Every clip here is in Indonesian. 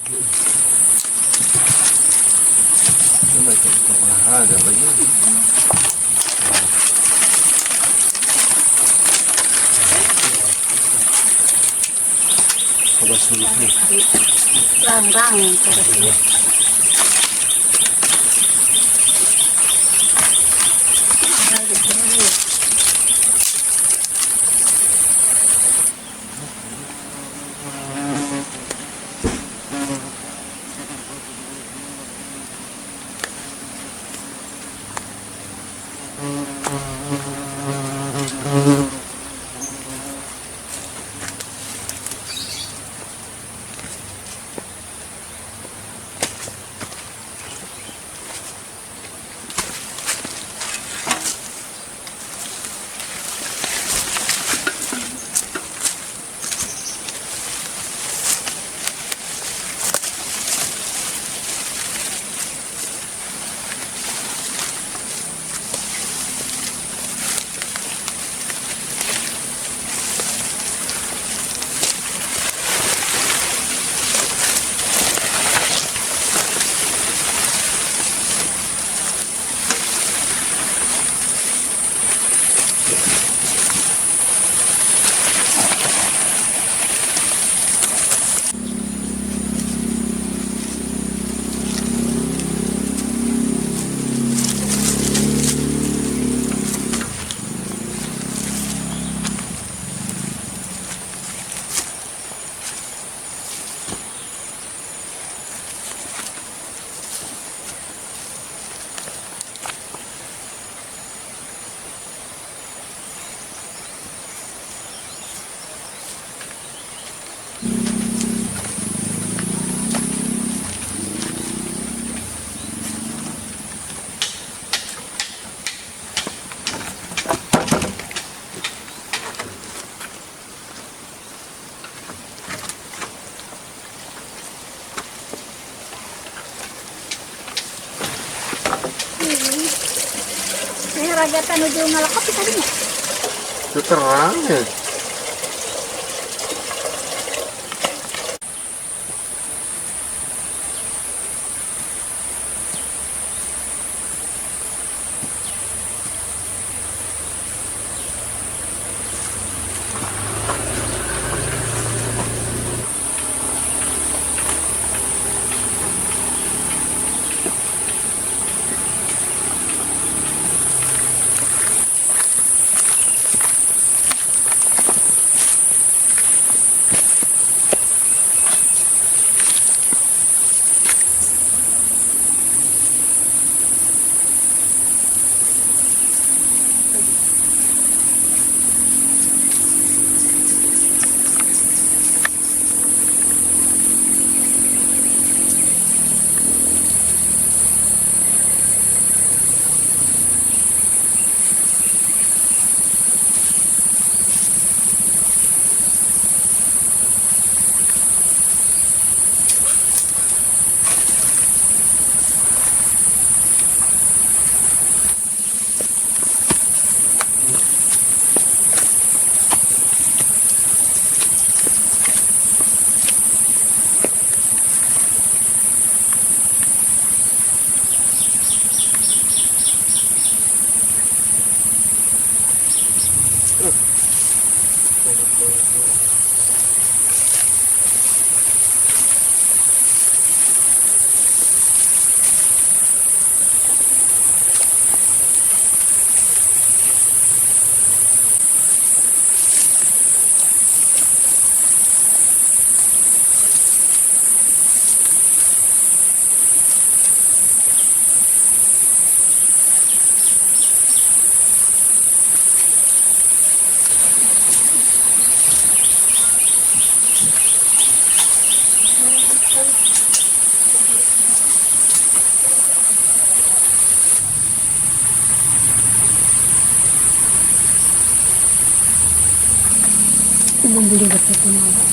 May itong mahalaga ba yun? Pagasulit mo. Rang-rang. Pagasulit. Raga menuju ngelakap tadi nggak? Itu terang ya. Bumbu betul malah.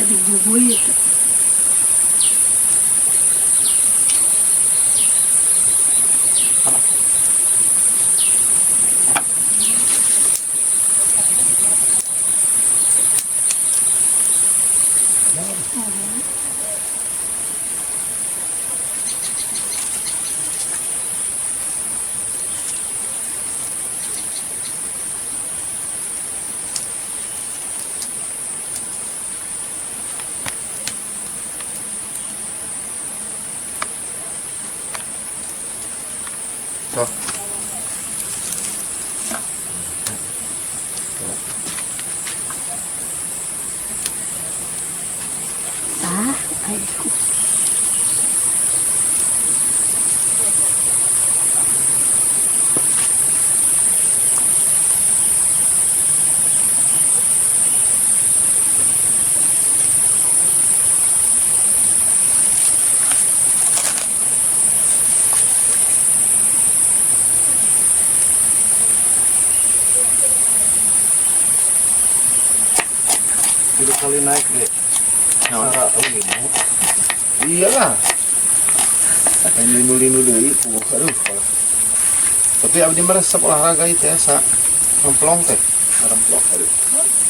Tadi bubui itu. So, Ay, Tiga kali naik deh. Cara linu. iyalah. Yang linu-linu deui aduh. Tapi abdi meresep olahraga itu ya, sa ngemplong teh. Meremplok aduh.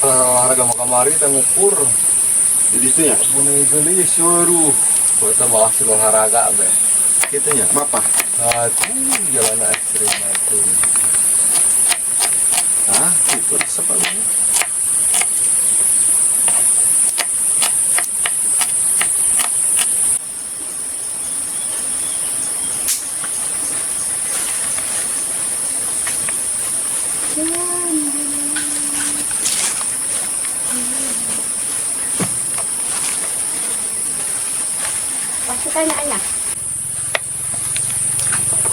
Olahraga mau kamari teh ngukur. Jadi itu ya, Bune gelis suruh. Kita mau hasil olahraga be. kitunya, mapa. Aduh, jalan ekstrim itu. Ah, itu resep abdi. pasti kayaknya.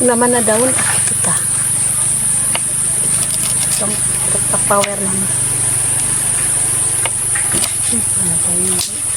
Naman na daun kita. Itong power naman. Ano tayo?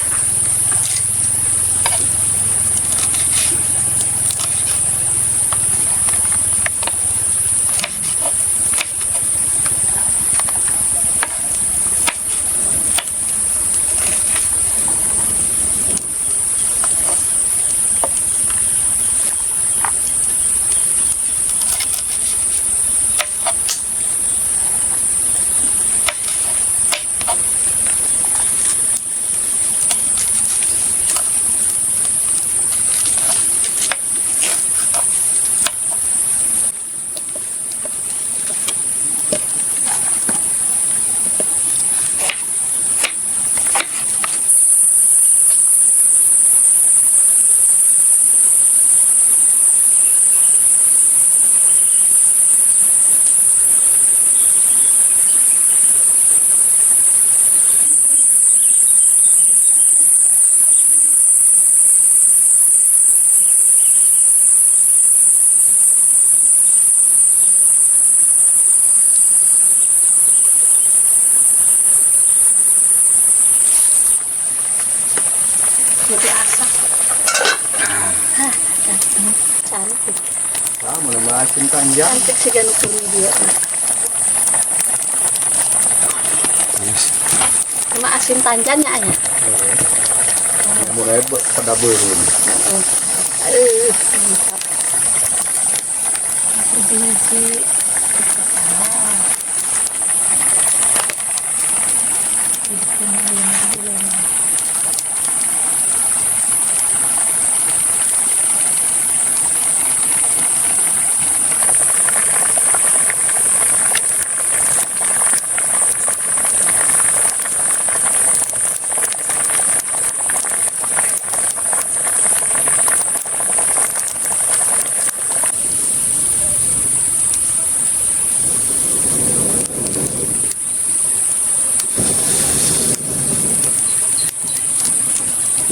Jadi asap. Cantik. Sama nama asin panjang. Cantik sih ganun dia. Sama asin tanjannya aja. Mulai pada belum. Mantap. Biji.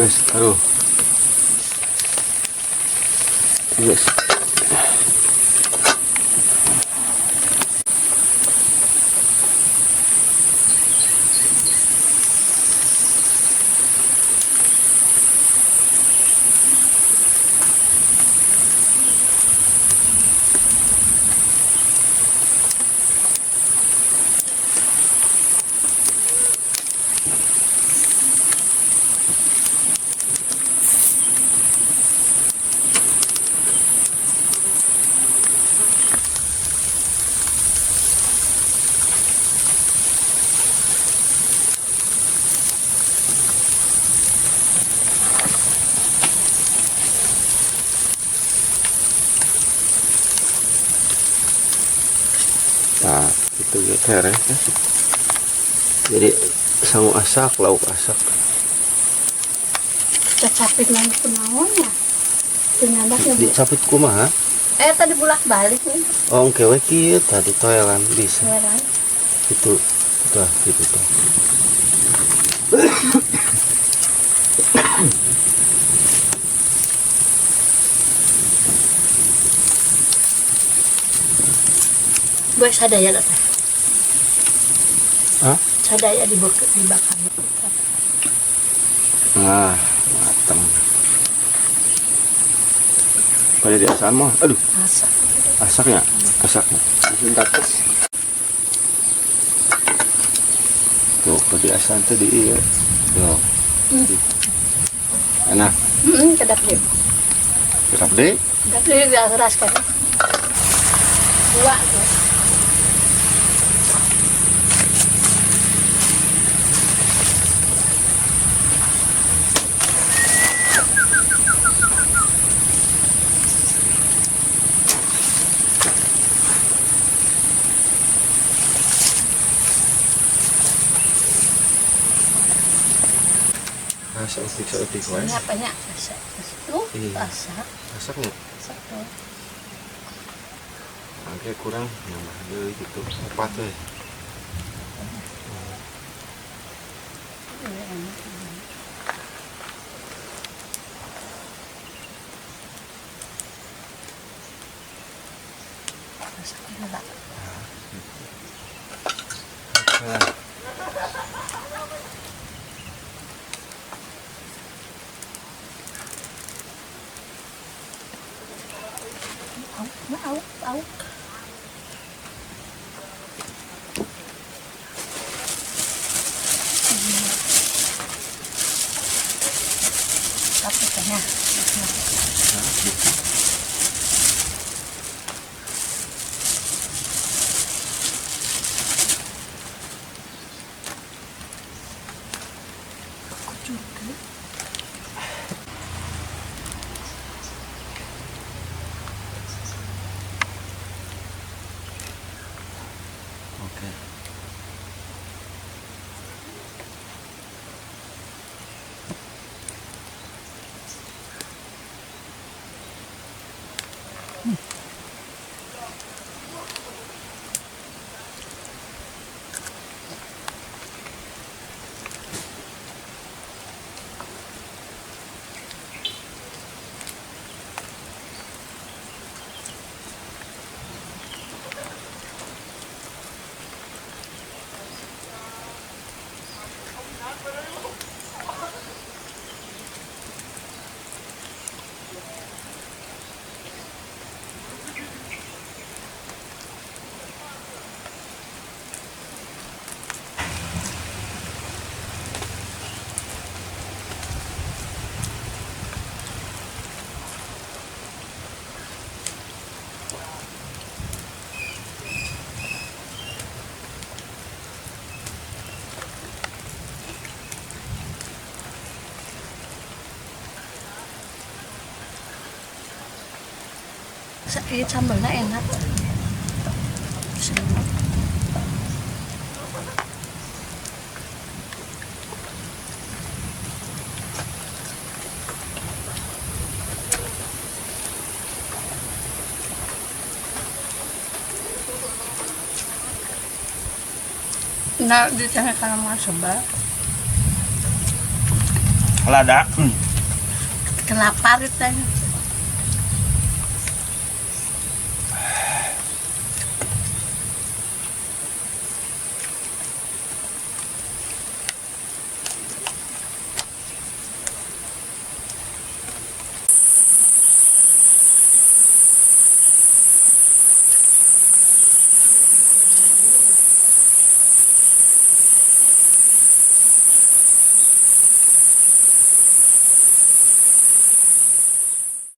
Guys, aduh. Guys. itu ya kere. Jadi sangu asak, lauk asak. Kecapit nang kunaon ya. Penyadaknya Bu. Dicapit kumaha? Tadi bolak-balik nih. Oh, kewe kieu tadi toelan bisa. Heran. Itu tuh gitu tuh. Gue sadaya lah teh. Hah? Sadaya dibakar. Nah, mateng. Pada di asal mah, aduh, Masak. asaknya, langsung tates. Tuh, kalau di asal tadi iya, tuh, enak, Kedap deh. tetap deh. Kedap deh biar keras kan. Dua tuh. Asak utik wae. Ini apanya? Masak. Tuh, Iya. masak. Asaknya, Masak tuh. agak kurang nambah deui gitu, opat we. Masak dulu. Nah, Au. Tapi kayaknya. Aku juga. oke. Ini sambalnya enak. Nah, di tengah kamar sebelah. Lada. Kelapar itu.